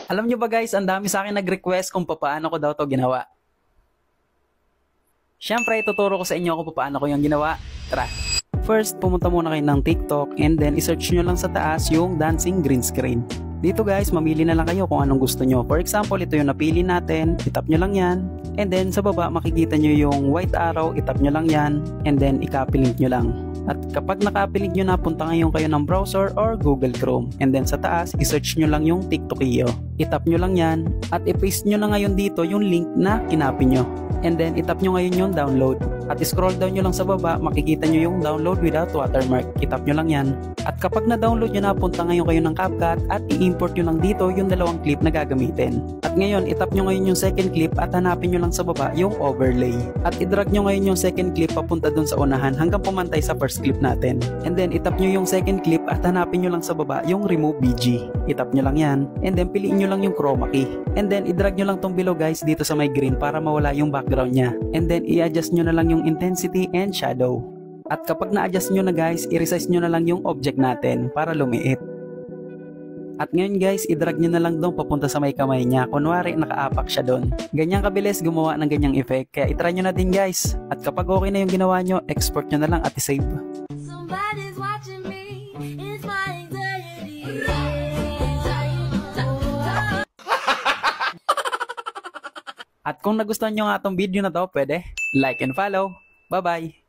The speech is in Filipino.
Alam nyo ba guys, ang dami sa akin nag-request kung paano ko daw to ginawa. Siyempre, ituturo ko sa inyo kung paano ko yung ginawa. Tara! First, pumunta muna kayo ng TikTok and then isearch nyo lang sa taas yung dancing green screen. Dito guys, mamili na lang kayo kung anong gusto nyo. For example, ito yung napili natin, itap nyo lang yan. And then sa baba, makikita nyo yung white arrow, itap nyo lang yan. And then, i-copy link nyo lang. At kapag naka-copy link nyo na, punta ngayon kayo ng browser or Google Chrome. And then sa taas, isearch nyo lang yung TikTokio. Itap nyo lang yan. At i-paste nyo na ngayon dito yung link na kinopy nyo. And then, itap nyo ngayon yung download. At scroll down nyo lang sa baba, makikita nyo yung download without watermark. Itap nyo lang yan. At kapag na-download nyo na, punta ngayon kayo ng CapCut at i-import nyo lang dito yung dalawang clip na gagamitin. At ngayon, itap nyo ngayon yung second clip at hanapin nyo lang sa baba yung overlay. At i-drag nyo ngayon yung second clip papunta dun sa unahan hanggang pumantay sa first clip natin. And then, itap nyo yung second clip at hanapin nyo lang sa baba yung remove BG. Itap nyo lang yan. And then, piliin nyo lang yung chroma key. And then, i-drag nyo lang tong below guys dito sa may green para mawala yung background niya. And then, i-adjust nyo na lang yung intensity and shadow. At kapag na-adjust nyo na guys, i-resize nyo na lang yung object natin para lumiit. At ngayon guys, i-drag nyo na lang doon papunta sa may kamay niya. Kunwari, nakaapak siya doon. Ganyang kabilis gumawa ng ganyang effect. Kaya itry nyo na din guys. At kapag okay na yung ginawa nyo, export nyo na lang at i-save. At kung nagustuhan nyo nga itong video na to, pwede like and follow. Bye-bye!